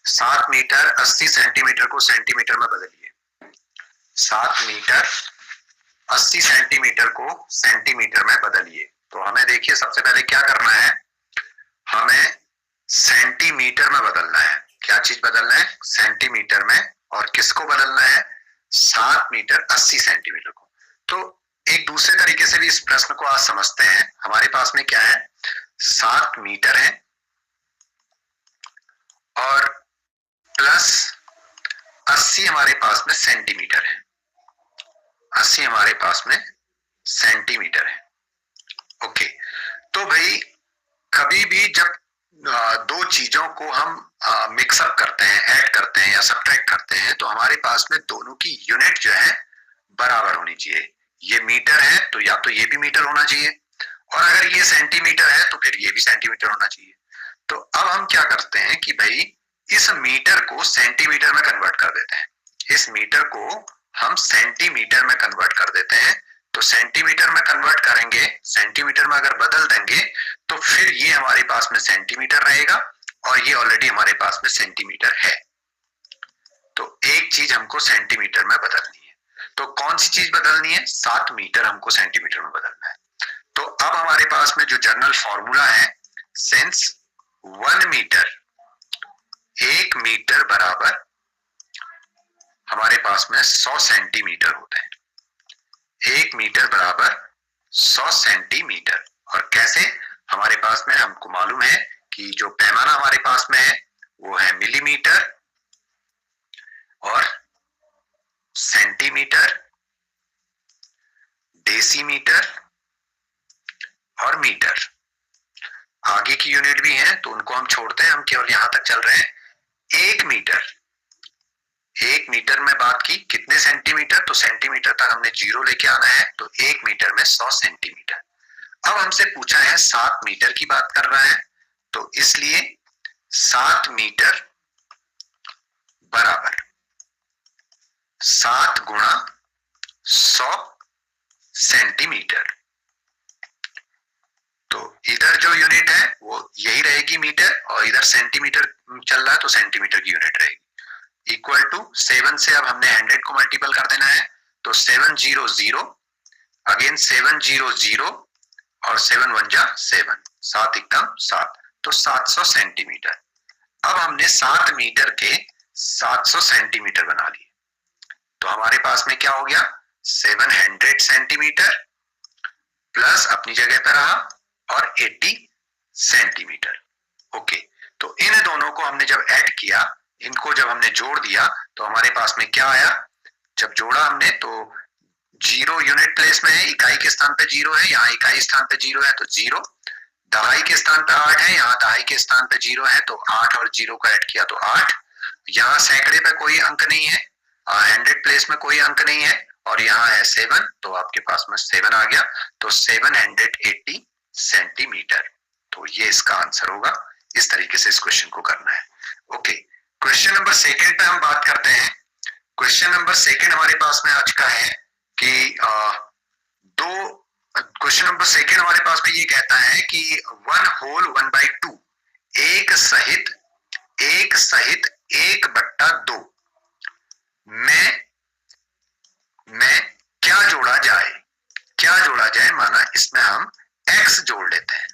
7 metre 80 centimetre को centimetre में बदलिए। 7 मीटर 80 सेंटीमीटर को सेंटीमीटर में बदलिए। तो हमें देखिए सबसे पहले क्या करना है, हमें सेंटीमीटर में बदलना है। क्या चीज बदलना है? सेंटीमीटर में। और किसको बदलना है? 7 मीटर 80 सेंटीमीटर को। तो एक दूसरे तरीके से भी इस प्रश्न को आज समझते हैं। हमारे पास में क्या है, 7 मीटर है और प्लस 80 हमारे पास में सेंटीमीटर है। 80 हमारे पास में सेंटीमीटर है। ओके, तो भाई कभी भी जब दो चीजों को हम मिक्सअप करते हैं, ऐड करते हैं या सब्ट्रैक्ट करते हैं, तो हमारे पास में दोनों की यूनिट जो है बराबर होनी चाहिए। ये मीटर है तो या तो ये भी मीटर होना चाहिए, और अगर ये सेंटीमीटर है तो फिर ये भी सेंटीमीटर होना चाहिए। तो अब हम क्या करते हैं कि भाई इस मीटर को सेंटीमीटर में कन्वर्ट कर देते हैं। इस मीटर को हम सेंटीमीटर में कन्वर्ट कर देते हैं। तो सेंटीमीटर में कन्वर्ट करेंगे, सेंटीमीटर में अगर बदल देंगे तो फिर ये हमारे पास में सेंटीमीटर रहेगा और ये ऑलरेडी हमारे पास में सेंटीमीटर है। तो एक चीज हमको सेंटीमीटर में बदलनी है। तो कौन सी चीज बदलनी है? 7 मीटर हमको सेंटीमीटर में बदलना है। तो अब हमारे पास में जो जनरल फॉर्मूला है, सिंस 1 मीटर, 1 मीटर बराबर हमारे पास में 100 सेंटीमीटर होते हैं। 1 मीटर बराबर 100 सेंटीमीटर। और कैसे? हमारे पास में हमको मालूम है कि जो पैमाना हमारे पास में है वो है मिलीमीटर और सेंटीमीटर, डेसीमीटर और मीटर। आगे की यूनिट भी है तो उनको हम छोड़ते हैं, हम केवल यहां तक चल रहे हैं। 1 मीटर, 1 मीटर में बात की कितने सेंटीमीटर, तो सेंटीमीटर तक हमने जीरो लेके आना है। तो 1 मीटर में 100 सेंटीमीटर। अब हमसे पूछा है 7 मीटर की बात कर रहा है, तो इसलिए 7 मीटर बराबर 7 गुणा 100 सेंटीमीटर। तो इधर जो यूनिट है वो यही रहेगी मीटर, और इधर सेंटीमीटर चल रहा है तो सेंटीमीटर की यूनिट रहेगी। इक्वल टू 7 से अब हमने 100 को मल्टीपल कर देना है। तो 7 0 0, अगेन 7 0 0 और 7 1 जा 7, 7 एकम 7, तो 700 सेंटीमीटर। अब हमने 7 मीटर के 700 सेंटीमीटर बना लिए। तो हमारे पास में क्या हो गया, 700 सेंटीमीटर प्लस अपनी जगह पर रहा और 80 सेंटीमीटर। ओके, तो इन दोनों को हमने जब ऐड किया, इनको जब हमने जोड़ दिया तो हमारे पास में क्या आया, जब जोड़ा हमने तो जीरो यूनिट प्लेस में है, इकाई के स्थान पे जीरो है, यहाँ इकाई स्थान पे जीरो है तो जीरो, दहाई के स्थान पे 8 है, यहाँ दहाई के स्थान पे जीरो है, तो 8 और जीरो को ऐड किया तो 8। यहाँ सैकड़े पे कोई अंक नहीं है, 100 प्लेस में कोई अंक नहीं है, और यहाँ है 7, तो आपके पास में 7 आ गया। तो 780 सेंटीमीटर। तो ये इसका आंसर होगा। इस तरीके से इस क्वेश्चन को करना है। ओके, क्वेश्चन नंबर सेकंड पे हम बात करते हैं। क्वेश्चन नंबर सेकंड हमारे पास में आज का है कि क्वेश्चन नंबर सेकंड हमारे पास में ये कहता है कि 1 होल 1/2, एक सहित 1/2 में क्या जोड़ा जाए, माना इसमें हम x जोड़ लेते हैं।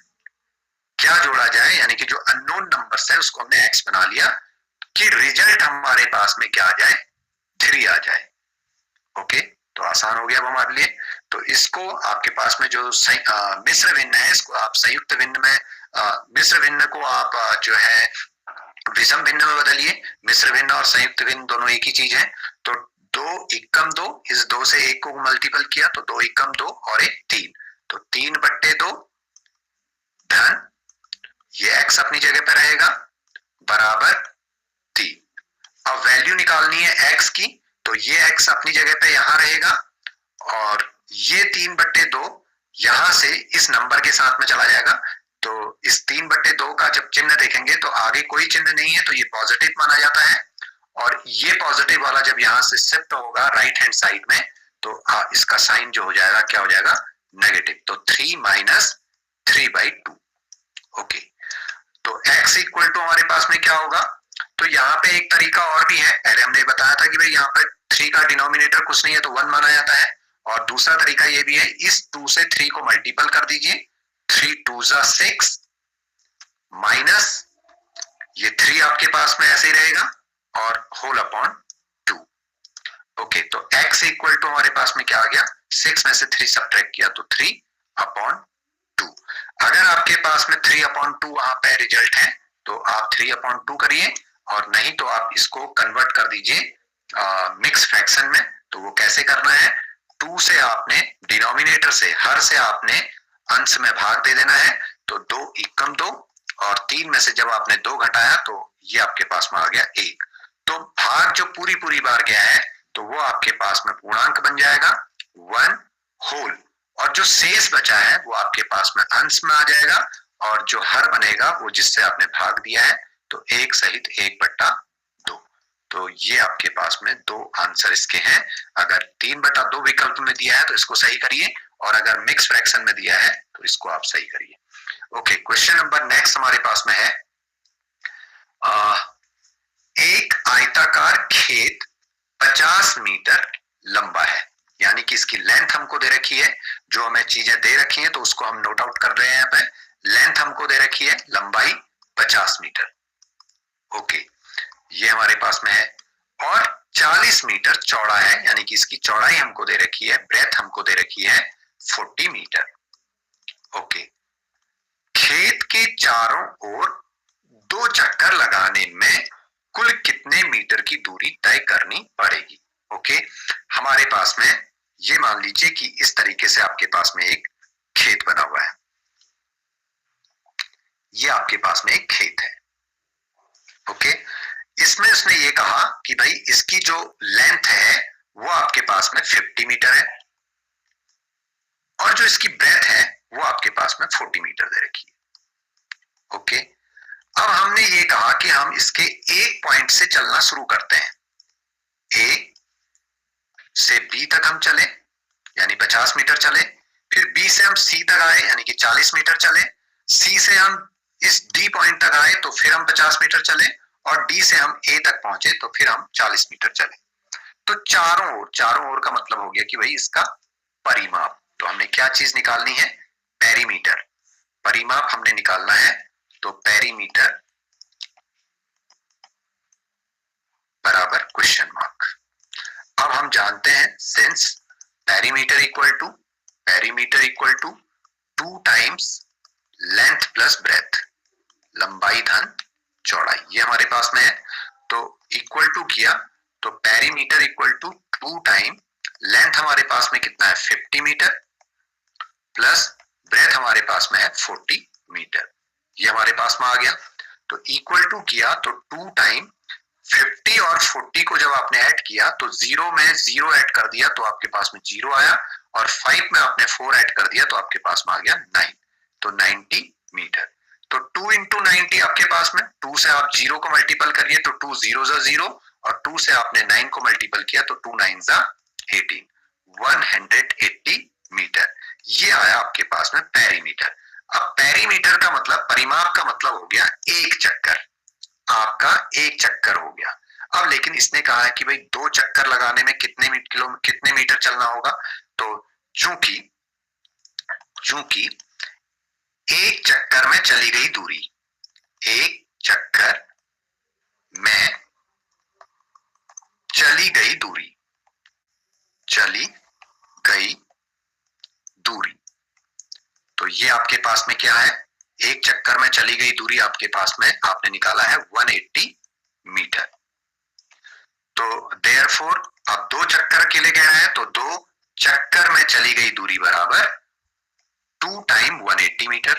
क्या जोड़ा जाए, यानी कि जो अननोन नंबर्स है उसको हमने x बना लिया कि रिजल्ट हमारे पास में क्या आ जाए, 3 आ जाए। ओके, तो आसान हो गया अब हमारे लिए। तो इसको आपके पास में जो मिश्र भिन्न है, इसको आप संयुक्त भिन्न में, मिश्र भिन्न को आप जो है विषम भिन्न में बदलिए। मिश्र भिन्न और संयुक्त भिन्न दोनों एक ही चीज है। तो 2 एकम 2, इस 2 से 1 को मल्टीपल किया तो 2 एकम 2 और 1 3, तो 3/2 धन ये x अपनी जगह पे रहेगा बराबर 3। अब वैल्यू निकालनी है x की, तो ये x अपनी जगह पे यहां रहेगा और ये 3/2 यहां से इस नंबर के साथ में चला जाएगा। तो इस 3/2 का जब चिन्ह देखेंगे तो आगे कोई चिन्ह नहीं है, तो ये पॉजिटिव माना जाता है। और ये पॉजिटिव वाला जब यहां से शिफ्ट होगा राइट हैंड साइड में, तो इसका साइन जो हो जाएगा क्या हो जाएगा, नेगेटिव। तो 3 - 3/2। ओके, तो x इक्वल टू हमारे पास में क्या होगा, तो यहाँ पे तरीका और भी है। पहले हमने बताया था कि भाई यहाँ पर 3 का डिनोमिनेटर कुछ नहीं है तो 1 माना जाता है, और दूसरा तरीका ये भी है, इस 2 से 3 को मल्टीपल कर दीजिए, 3 2 जा 6 माइनस ये 3 आपके पास में ऐसे ही रहेगा और होल अपॉन 2। ओके, तो x इक्वल टू हमारे पास में क्या आ गया, 6 में से 3 सब्ट्रैक्ट किया तो 3 अपॉन 2। अगर आपके पास में 3 अपॉन 2 वहां पे रिजल्ट है तो आप 3 अपॉन 2 करिए, और नहीं तो आप इसको कन्वर्ट कर दीजिए मिक्स फ्रैक्शन में। तो वो कैसे करना है, 2 से आपने डिनोमिनेटर से, हर से आपने अंश में भाग दे देना है, तो 2 एकम 2, और 3 में से जब आपने 2 घटाया तो ये आपके पास में आ गया 1। तो भाग जो पूरी पूरी बार गया है तो वो आपके पास में पूर्णांक बन जाएगा 1 होल, और जो शेष बचा है वो आपके पास में अंश में आ जाएगा, और जो हर बनेगा वो जिससे आपने भाग दिया है तो 1 सहित 1/2। तो ये आपके पास में 2 आंसर इसके हैं। अगर 3/2 विकल्प में दिया है तो इसको सही करिए, और अगर मिक्स फ्रैक्शन में दिया है तो इसको आप सही करिए। ओके, क्वेश्चन नंबर नेक्स्ट हमारे पास में है, एक आयताकार खेत 50 मीटर लंबा है, यानी कि इसकी लेंथ हमको दे रखी है, जो हमें चीजें दे रखी हैं तो उसको हम नोट आउट कर रहे हैं। यहाँ पे लेंथ हमको दे रखी है, लंबाई 50 मीटर। ओके, ये हमारे पास में है, और 40 मीटर चौड़ा है, यानी कि इसकी चौड़ाई हमको दे रखी है, ब्रेथ हमको दे रखी है 40 मीटर। ओके, खेत के चारों ओर 2 चक्कर लगाने में कुल कितने मीटर की दूरी तय करनी पड़ेगी। ओके, हमारे पास में ये मान लीजिए कि इस तरीके से आपके पास में एक खेत बना हुआ है, ये आपके पास में एक खेत है। ओके, इसमें उसने ये कहा कि भाई इसकी जो लेंथ है वो आपके पास में 50 मीटर है, और जो इसकी ब्रेथ है वो आपके पास में 40 मीटर दे रखी है। ओके, अब हमने ये कहा कि हम इसके एक पॉइंट से चलना शुरू करते हैं, ए से बी तक हम चले यानी 50 मीटर चले, फिर बी से हम सी तक आए यानी कि 40 मीटर चले, सी से हम इस डी पॉइंट तक आए तो फिर हम 50 मीटर चले, और डी से हम ए तक पहुंचे तो फिर हम 40 मीटर चले। तो चारों ओर का मतलब हो गया कि भाई इसका परिमाप। तो हमने क्या चीज निकालनी है, पेरीमीटर, परिमाप हमने निकालना है, तो पेरीमीटर बराबर क्वेश्चन मार्क। अब हम जानते हैं since perimeter equal to 2 times length plus breadth, लंबाई धन चौड़ाई, ये हमारे पास में है। तो इक्वल टू किया तो perimeter equal to 2 time length हमारे पास में कितना है 50 मीटर, प्लस ब्रेथ हमारे पास में है 40 मीटर, ये हमारे पास में आ गया। तो इक्वल टू किया तो 2 टाइम 50 और 40 को जब आपने ऐड किया तो 0 में 0 ऐड कर दिया तो आपके पास में 0 आया, और 5 में आपने 4 ऐड कर दिया तो आपके पास में आ गया 9, तो 90 मीटर। तो 2 इंटू 90 आपके पास में, 2 से आप 0 को मल्टीपल करिए तो 2 0 जा 0, और 2 से आपने 9 को मल्टीपल किया तो 2 9 जा 18, 180 मीटर, ये आया आपके पास में पेरीमीटर। अब पेरीमीटर का मतलब, परिमाप का मतलब हो गया एक चक्कर, आपका एक चक्कर हो गया। अब लेकिन इसने कहा है कि भाई 2 चक्कर लगाने में कितने मीटर चलना होगा, तो चूंकि एक चक्कर में चली गई दूरी, एक चक्कर में चली गई दूरी, तो ये आपके पास में क्या है, एक चक्कर में चली गई दूरी आपके पास में आपने निकाला है 180 मीटर। तो देयरफॉर अब 2 चक्कर के लिए कह रहे हैं तो 2 चक्कर में चली गई दूरी बराबर 2 टाइम 180 मीटर,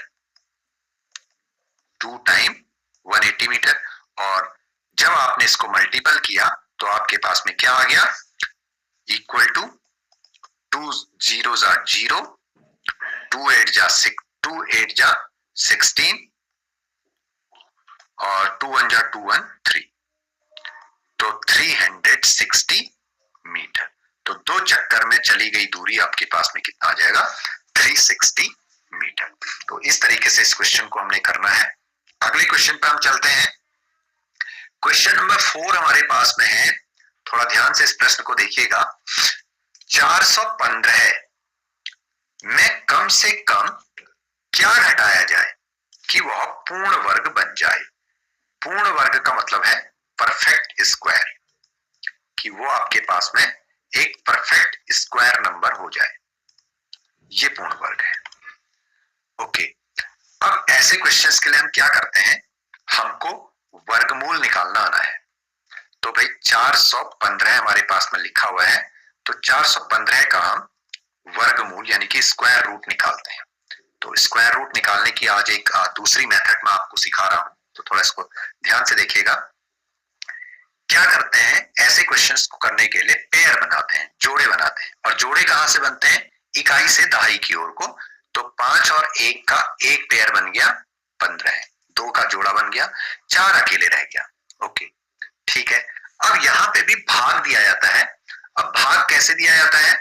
2 टाइम 180 मीटर, और जब आपने इसको मल्टीपल किया तो आपके पास में क्या आ गया, इक्वल टू 2 0 जा 0, 2 8 जा 16, और 2 1 जा 2 1 3, तो 360 मीटर। तो 2 चक्कर में चली गई दूरी आपके पास में कितना आ जाएगा, 360 मीटर। तो इस तरीके से इस क्वेश्चन को हमने करना है। अगले क्वेश्चन पे हम चलते हैं। क्वेश्चन नंबर 4 हमारे पास में है, थोड़ा ध्यान से इस प्रश्न को देखिएगा। 415 में कम से कम क्या घटाया जाए कि वह पूर्ण वर्ग बन जाए। पूर्ण वर्ग का मतलब है परफेक्ट स्क्वायर, कि वो आपके पास में एक परफेक्ट स्क्वायर नंबर हो जाए, ये पूर्ण वर्ग है। ओके, अब ऐसे क्वेश्चंस के लिए हम क्या करते हैं, हमको वर्गमूल निकालना आना है। तो भाई 415 हमारे पास में लिखा हुआ है, तो 415 का हम वर्गमूल यानी कि स्क्वायर रूट निकालते हैं। तो स्क्वायर रूट निकालने की आज एक दूसरी मेथड मैं आपको सिखा रहा हूं, तो थोड़ा इसको ध्यान से देखिएगा। क्या करते हैं, ऐसे क्वेश्चंस को करने के लिए पेयर बनाते हैं, जोड़े बनाते हैं। और जोड़े कहां से बनते हैं, इकाई से दहाई की ओर को। तो 5 और 1 का एक पेयर बन गया 15, 2 का जोड़ा बन गया, 4 अकेले रह गया। ओके, ठीक है। अब यहाँ पे भी भाग दिया जाता है। अब भाग कैसे दिया जाता है,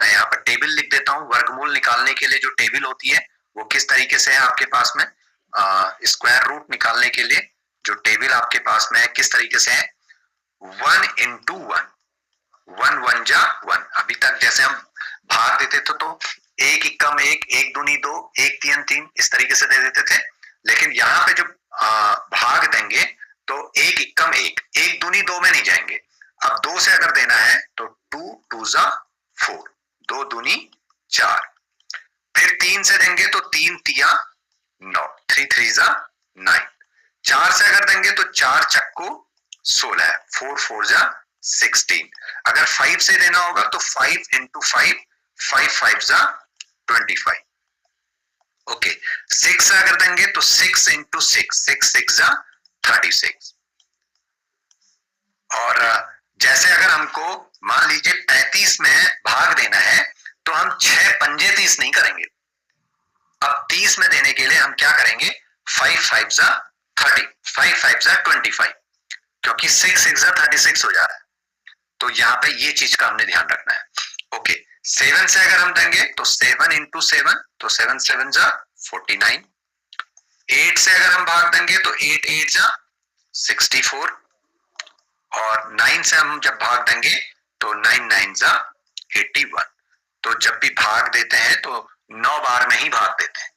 मैं यहाँ पर टेबल लिख देता हूं। वर्गमूल निकालने के लिए जो टेबल होती है वो किस तरीके से है आपके पास में, स्क्वायर रूट निकालने के लिए जो टेबल आपके पास में है किस तरीके से है, 1 into 1, 1 1 जा 1। अभी तक जैसे हम भाग देते थे तो 1 इक्कम 1, 1 दूनी 2, 1 तीन 3, इस तरीके से दे देते थे। लेकिन यहाँ पे जो भाग देंगे तो 1 इक्कम 1, 1 दूनी 2 में नहीं जाएंगे। अब 2 से अगर देना है तो 2 2 जा 4, 2 दूनी 4। फिर 3 से देंगे तो 3 तिया 9, 3 3 जा 9। 4 से अगर देंगे तो 4 चक्कू 16, 4 4 जा 16। अगर 5 से देना होगा तो 5 into 5, 5 5 जा 25। ओके, 6 से अगर देंगे तो 6 into 6, 6 6 जा 36। और जैसे अगर हमको मान लीजिए 35 में भाग देना है तो हम 6 पंजे 30 नहीं करेंगे। अब 30 में देने के लिए हम क्या करेंगे, 5 5 जा 30, 5 5 जा 25, क्योंकि 6 6 जा 36 हो जा रहा है। तो यहाँ पे ये चीज का हमने ध्यान रखना है। ओके, 7 से अगर हम देंगे तो 7 into 7, तो 7 7 जा 49। 8 से अगर हम भाग देंगे तो 8 8 जा 64। और 9 से हम जब भाग देंगे तो 9 9 जा 81। तो जब भी भाग देते हैं तो 9 बार में ही भाग देते हैं।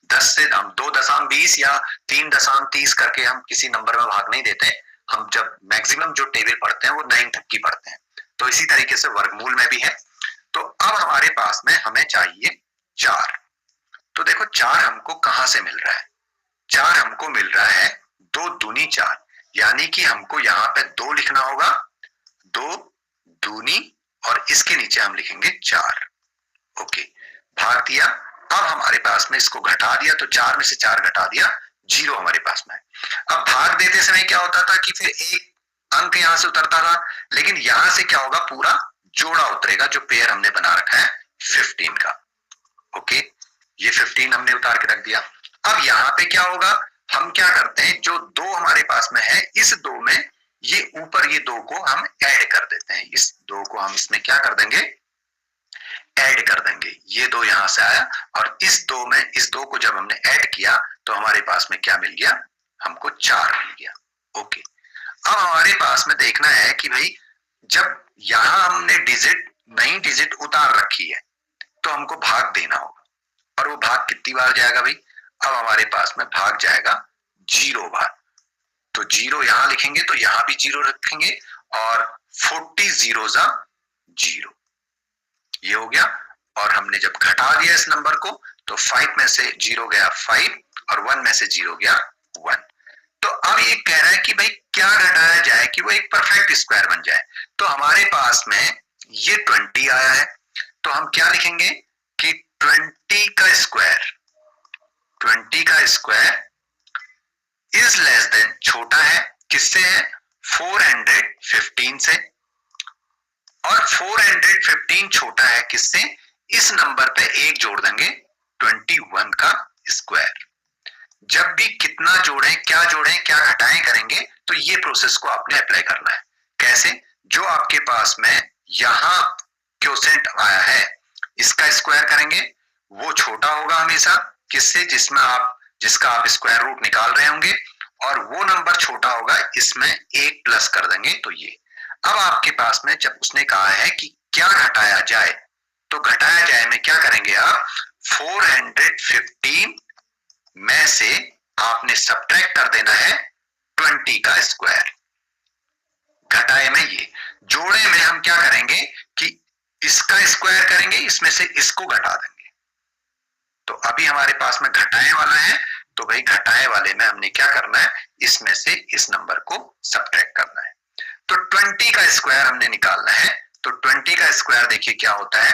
10 से हम 2.20 या 3.30 करके हम किसी नंबर में भाग नहीं देते। हम जब मैक्सिमम जो टेबल पढ़ते हैं वो 9 तक की पढ़ते हैं। तो इसी तरीके से वर्गमूल में भी है। तो अब हमारे पास में हमें चाहिए 4। तो देखो 4 हमको कहां से मिल रहा है, 4 हमको मिल रहा है 2 दूनी 4, यानी कि हमको यहाँ पे 2 लिखना होगा, 2 दूनी और इसके नीचे हम लिखेंगे 4। ओके, भाग दिया। अब हमारे पास में इसको घटा दिया तो 4 में से 4 घटा दिया, 0 हमारे पास में। अब भाग देते समय क्या होता था कि फिर एक अंक यहां से उतरता था, लेकिन यहां से क्या होगा, पूरा जोड़ा उतरेगा जो पेयर हमने बना रखा है 15 का। ओके, ये 15 हमने उतार के रख दिया। अब यहाँ पे क्या होगा, हम क्या करते हैं, जो 2 हमारे पास में है, इस 2 में ये ऊपर ये 2 को हम ऐड कर देते हैं। इस 2 को हम इसमें क्या कर देंगे, ऐड कर देंगे। ये 2 यहां से आया और इस 2 में इस 2 को जब हमने ऐड किया तो हमारे पास में क्या मिल गया, हमको 4 मिल गया। ओके, अब हमारे पास में देखना है कि भाई जब यहां हमने डिजिट नई डिजिट उतार रखी है तो हमको भाग देना होगा, और वो भाग कितनी बार जाएगा भाई, अब हमारे पास में भाग जाएगा 0 बार। तो 0 यहां लिखेंगे तो यहां भी 0 रखेंगे और 40 0 जा 0, ये हो गया। और हमने जब घटा दिया इस नंबर को तो 5 में से 0 गया 5 और 1 में से 0 गया 1। तो अब ये कह रहा है कि भाई क्या घटाया जाए कि वो एक परफेक्ट स्क्वायर बन जाए। तो हमारे पास में ये 20 आया है, तो हम क्या लिखेंगे कि 20 का स्क्वायर, 20 का स्क्वायर इज लेस देन, छोटा है किससे है, 415 से। और 415 छोटा है किससे, इस नंबर पे एक जोड़ देंगे 21 का स्क्वायर। जब भी कितना जोड़ें, क्या जोड़ें, क्या घटाएं करेंगे तो ये प्रोसेस को आपने अप्लाई करना है। कैसे, जो आपके पास में यहां क्वोशेंट आया है इसका स्क्वायर करेंगे, वो छोटा होगा हमेशा किससे, जिसका आप स्क्वायर रूट निकाल रहे होंगे, और वो नंबर छोटा होगा, इसमें 1 प्लस कर देंगे तो ये। अब आपके पास में जब उसने कहा है कि क्या घटाया जाए, तो घटाया जाए में क्या करेंगे आप, 415 में से आपने सब्ट्रैक्ट कर देना है 20 का स्क्वायर। घटाए में ये, जोड़े में हम क्या करेंगे कि इसका स्क्वायर करेंगे, इसमें से इसको घटा देंगे। तो अभी हमारे पास में घटाए वाला है, तो भाई घटाए वाले में हमने क्या करना है, इसमें से इस नंबर को सब्ट्रैक्ट करना है। तो 20 का स्क्वायर हमने निकालना है, तो 20 का स्क्वायर देखिए क्या होता है,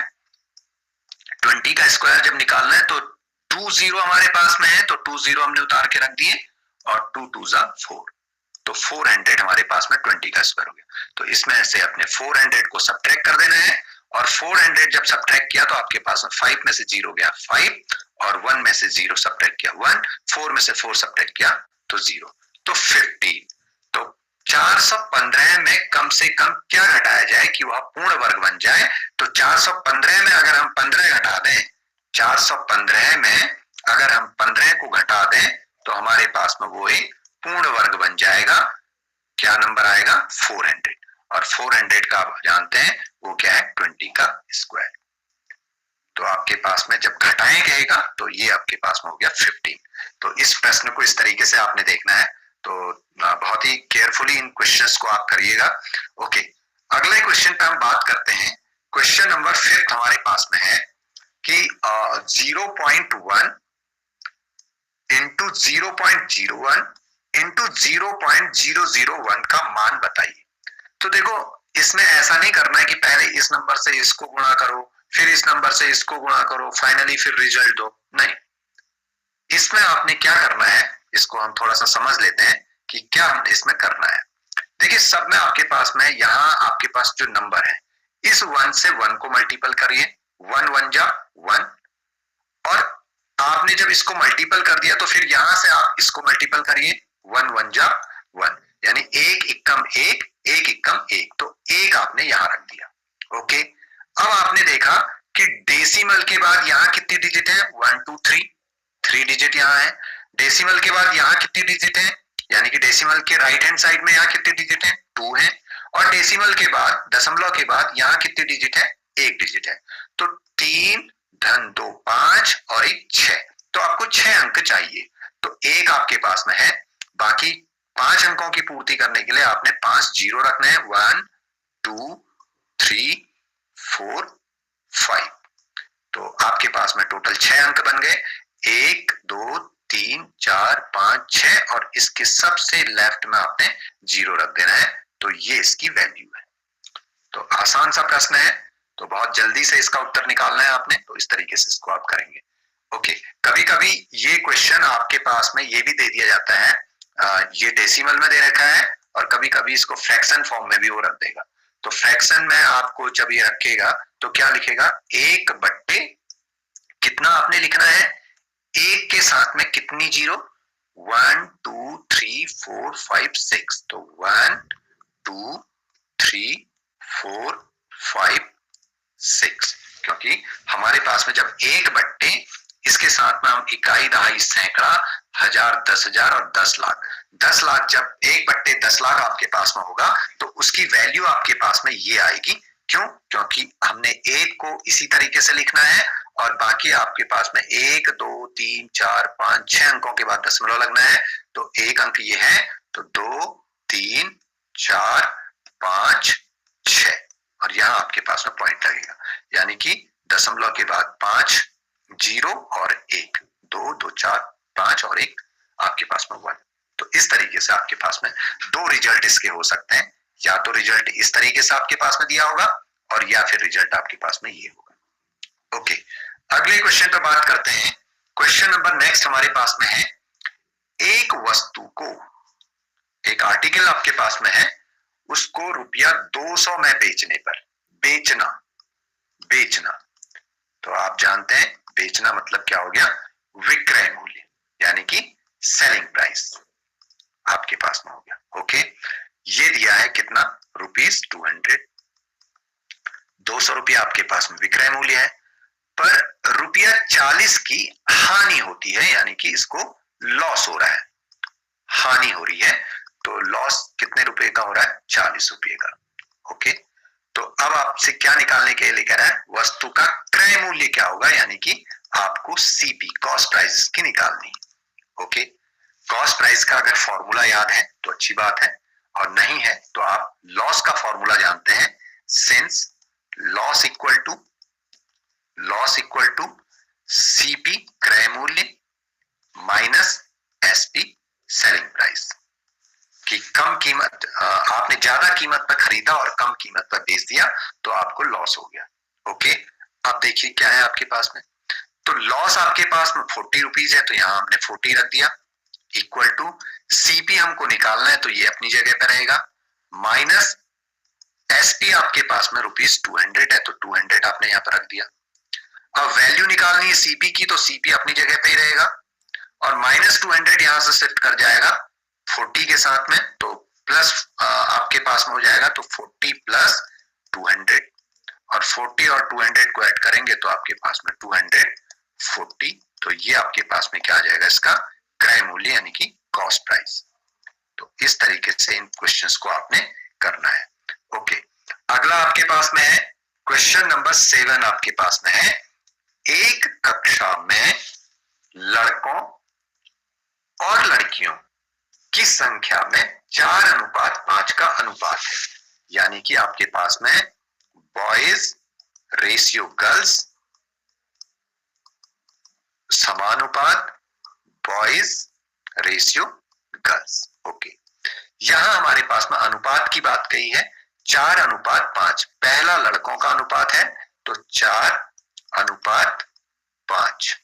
20 का स्क्वायर जब निकालना है तो 2 जीरो हमारे पास में है, तो 2 जीरो हमने उतार के रख दिए और 2 2 जा 4, तो 400 हमारे पास में 20 का स्क्वायर हो गया। तो इसमें से अपने 400 को सब्ट्रैक्ट कर देना है, और 400 जब सब्ट्रैक्ट किया तो आपके पास में 5 में से 0 गया 5, और 1 में से 0 सब्ट्रैक्ट किया 1, 4 में से 4 सब्ट्रैक्ट किया तो 0, तो 15। तो 415 में कम से कम क्या घटाया जाए कि वह पूर्ण वर्ग बन जाए, तो 415 में अगर हम 15 घटा दें, 415 में अगर हम 15 को घटा दें तो हमारे पास में वो एक पूर्ण वर्ग बन जाएगा। क्या नंबर आएगा, 400, और 400 का आप जानते हैं वो क्या है, 20 का स्क्वायर। तो आपके पास में जब घटाएं कहेगा तो ये आपके पास में हो गया 15। तो इस प्रश्न को इस तरीके से आपने देखना है, तो बहुत ही केयरफुली इन क्वेश्चंस को आप करिएगा। ओके, अगले क्वेश्चन पे हम बात करते हैं। क्वेश्चन नंबर 5 हमारे पास में है कि 0.1 इंटू 0.01 इंटू 0.001 का मान बताइए। तो देखो इसमें ऐसा नहीं करना है कि पहले इस नंबर से इसको गुणा करो, फिर इस नंबर से इसको गुणा करो, फाइनली फिर रिजल्ट दो, नहीं। इसमें आपने क्या करना है, इसको हम थोड़ा सा समझ लेते हैं कि क्या हमने इसमें करना है। देखिए सब में आपके पास में यहाँ आपके पास जो नंबर है, इस 1 से 1 को मल्टीपल करिए, 1 1 जा 1, और आपने जब इसको मल्टीपल कर दिया तो फिर यहां से आप इसको मल्टीपल करिए, 1 1 जा 1, यानी 1 एकम 1, 1 एकम 1, तो 1 आपने यहां रख दिया। ओके, अब आपने देखा कि डेसिमल के बाद यहाँ कितनी डिजिट है, 1 2 3, 3 डिजिट यहाँ है। डेसिमल के बाद यहाँ कितनी डिजिट है, यानी कि डेसिमल के राइट हैंड साइड में यहाँ कितनी डिजिट है, 2 है, और डेसिमल के बाद दशमलव के बाद यहाँ कितनी डिजिट है, 1 डिजिट है। तो 3 धन 2 5 और 1 6, तो आपको 6 अंक चाहिए। तो 1 आपके पास में है, बाकी 5 अंकों की पूर्ति करने के लिए आपने 5 जीरो रखने हैं, 1 2 3 4 5, तो आपके पास में टोटल 6 अंक बन गए, 1 2 3 4 5 6, और इसके सबसे लेफ्ट में आपने 0 रख देना है, तो ये इसकी वैल्यू है। तो आसान सा प्रश्न है, तो बहुत जल्दी से इसका उत्तर निकालना है आपने, तो इस तरीके से इसको आप करेंगे। ओके, कभी कभी ये क्वेश्चन आपके पास में ये भी दे दिया जाता है, ये डेसिमल में दे रखा है, और कभी कभी इसको फ्रैक्शन फॉर्म में भी वो रख देगा। तो फ्रैक्शन में आपको जब ये रखेगा तो क्या लिखेगा, 1 बट्टे कितना आपने लिखना है, 1 के साथ में कितनी 0, 1 2 3 4 5 6, तो 1 2 3 4 5 6, क्योंकि हमारे पास में जब 1 बट्टे इसके साथ में हम इकाई दहाई सैकड़ा हजार 10,000 और 10 लाख, 10 लाख जब 1 बट्टे 10 लाख आपके पास में होगा तो उसकी वैल्यू आपके पास में ये आएगी। क्यों, क्योंकि हमने 1 को इसी तरीके से लिखना है, और बाकी आपके पास में 1 2 3 4 5 6 अंकों के बाद दशमलव लगना है, तो 1 अंक ये है, तो 2 3 4 5 6, और यहाँ आपके पास में पॉइंट लगेगा, यानी कि दशमलव के बाद 5 0 और 1, 2 2 4 5 और 1 आपके पास में 1। तो इस तरीके से आपके पास में 2 रिजल्ट इसके हो सकते हैं, या तो रिजल्ट इस तरीके से आपके पास में दिया होगा, और या फिर रिजल्ट आपके पास में ये होगा। ओके, अगले क्वेश्चन पे बात करते हैं। क्वेश्चन नंबर नेक्स्ट हमारे पास में है, एक वस्तु को, एक आर्टिकल आपके पास में है, उसको रुपया 200 में बेचने पर, बेचना, बेचना, तो आप जानते हैं बेचना मतलब क्या हो गया, विक्रय मूल्य, यानी कि सेलिंग प्राइस आपके पास में हो गया। ओके, ये दिया है कितना, ₹200, 200 रुपया आपके पास में विक्रय मूल्य है, पर ₹40 की हानि होती है, यानी कि इसको लॉस हो रहा है, हानि हो रही है, तो लॉस कितने रुपए का हो रहा है? 40 रुपए का। ओके, तो अब आपसे क्या निकालने के लिए कह रहा है? वस्तु का क्रय मूल्य क्या होगा, यानी कि आपको सीपी कॉस्ट प्राइस की निकालनी है। ओके, कॉस्ट प्राइस का अगर फॉर्मूला याद है तो अच्छी बात है, और नहीं है तो आप लॉस का फॉर्मूला जानते हैं, since loss equal to CP क्रय मूल्य माइनस एसपी सेलिंग प्राइस। कि कम कीमत, आपने ज्यादा कीमत पर खरीदा और कम कीमत पर बेच दिया तो आपको लॉस हो गया। ओके, अब देखिए क्या है आपके पास में, तो लॉस आपके पास में 40 रुपीज है, तो यहां हमने 40 रख दिया, इक्वल टू सीपी हमको निकालना है तो ये अपनी जगह पे रहेगा, माइनस एसपी आपके पास में ₹200 है तो 200 आपने यहाँ पर रख दिया। अब वैल्यू निकालनी है सीपी की, तो सीपी अपनी जगह पे ही रहेगा, और माइनस 200 यहां से शिफ्ट कर जाएगा 40 के साथ में, तो प्लस आपके पास में हो जाएगा, तो 40 प्लस 200, और 40 और 200 को ऐड करेंगे तो आपके पास में 240, तो ये आपके पास में क्या आ जाएगा? इसका क्रय मूल्य यानी कि कॉस्ट प्राइस। तो इस तरीके से इन क्वेश्चंस को आपने करना है। ओके, अगला आपके पास में है क्वेश्चन नंबर 7 आपके पास में है, एक कक्षा में लड़कों और लड़कियों की संख्या में 4:5 का अनुपात है, यानी कि आपके पास में बॉयज रेशियो गर्ल्स समानुपात बॉयज रेशियो गर्ल्स। ओके, यहां हमारे पास में अनुपात की बात कही है, 4:5। पहला लड़कों का अनुपात है तो 4:5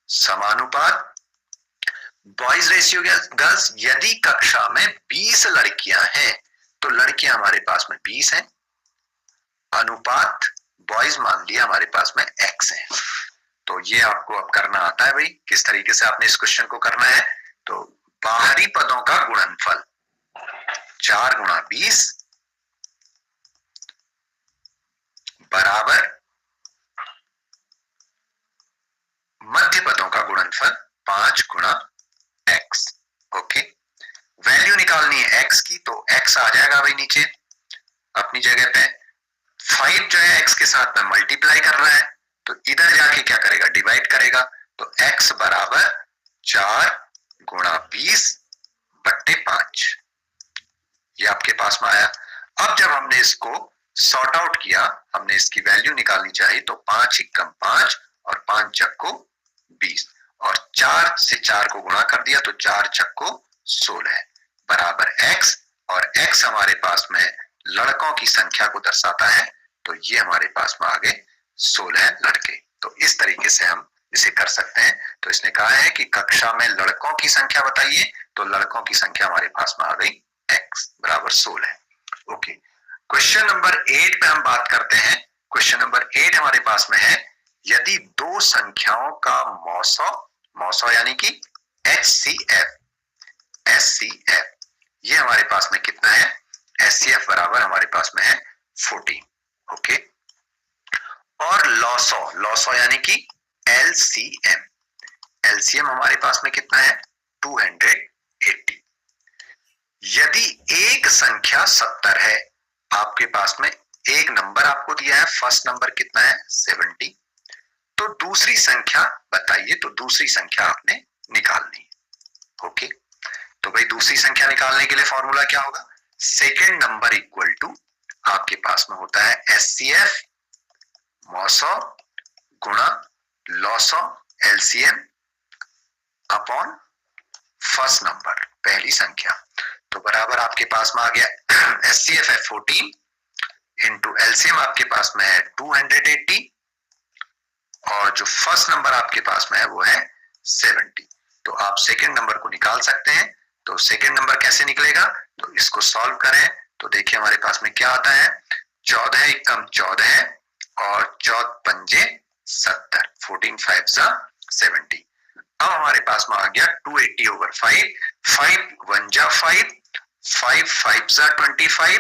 समानुपात बॉयज रेशियो गर्ल्स। यदि कक्षा में 20 लड़कियां हैं तो लड़कियां हमारे पास में 20 हैं, अनुपात बॉयज मान लिया हमारे पास में x है। तो ये आपको अब करना आता है भाई, किस तरीके से आपने इस क्वेश्चन को करना है, तो बाहरी पदों का गुणनफल 4 गुणा 20 बराबर मध्य पदों का गुणनफल 5 गुणा x। ओके, वैल्यू निकालनी है x की, तो x आ जाएगा भाई नीचे अपनी जगह पे, 5 जो है x के साथ में मल्टीप्लाई कर रहा है, तो इधर जाके क्या करेगा? डिवाइड करेगा, तो x बराबर 4 गुणा 20 बट्टे 5, ये आपके पास में आया। अब जब हमने इसको सॉर्ट आउट किया, हमने इसकी वैल्यू निकालनी चाहिए, तो 5 एकम 5 और 5 चक्को 20, और 4 से 4 को गुणा कर दिया तो 4 चक्को 16 बराबर x, और x हमारे पास में लड़कों की संख्या को दर्शाता है, तो ये हमारे पास में आ गए 16 लड़के। तो इस तरीके से हम इसे कर सकते हैं। तो इसने कहा है कि कक्षा में लड़कों की संख्या बताइए, तो लड़कों की संख्या हमारे पास में आ गई x बराबर 16। ओके, क्वेश्चन नंबर 8 पे हम बात करते हैं। क्वेश्चन नंबर 8 हमारे पास में है, यदि दो संख्याओं का मौसौ यानी कि HCF ये हमारे पास में कितना है? HCF बराबर हमारे पास में है 14। ओके, और लॉसो यानी कि LCM हमारे पास में कितना है? 280। यदि एक संख्या 70 है, आपके पास में एक नंबर आपको दिया है, फर्स्ट नंबर कितना है? 70, तो दूसरी संख्या बताइए, तो दूसरी संख्या आपने निकालनी है। ओके, तो भाई दूसरी संख्या निकालने के लिए फॉर्मूला क्या होगा? सेकेंड नंबर इक्वल टू आपके पास में होता है HCF मौसौ गुणा lasso LCM upon first number पहली संख्या, तो बराबर आपके पास में आ गया HCF है 14 इंटू LCM आपके पास में है 280, और जो फर्स्ट नंबर आपके पास में है वो है 70। तो आप सेकंड नंबर को निकाल सकते हैं। तो सेकंड नंबर कैसे निकलेगा? तो इसको सॉल्व करें तो देखिए हमारे पास में क्या आता है, 14 एकम 14 और 14 पंजे 70, 14 5 जा 70। अब हमारे पास में आ गया 280 ओवर 5, 5 1 जा 5, 5 5 जा 25,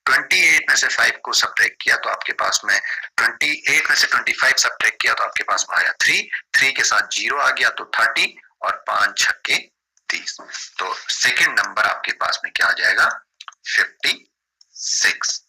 28 में से 5 को सब्ट्रैक्ट किया तो आपके पास में 28 में से 25 सब्ट्रैक्ट किया तो आपके पास में आया 3 के साथ 0 आ गया तो 30, और 5 छक्के 30। तो सेकंड नंबर आपके पास में क्या आ जाएगा 56।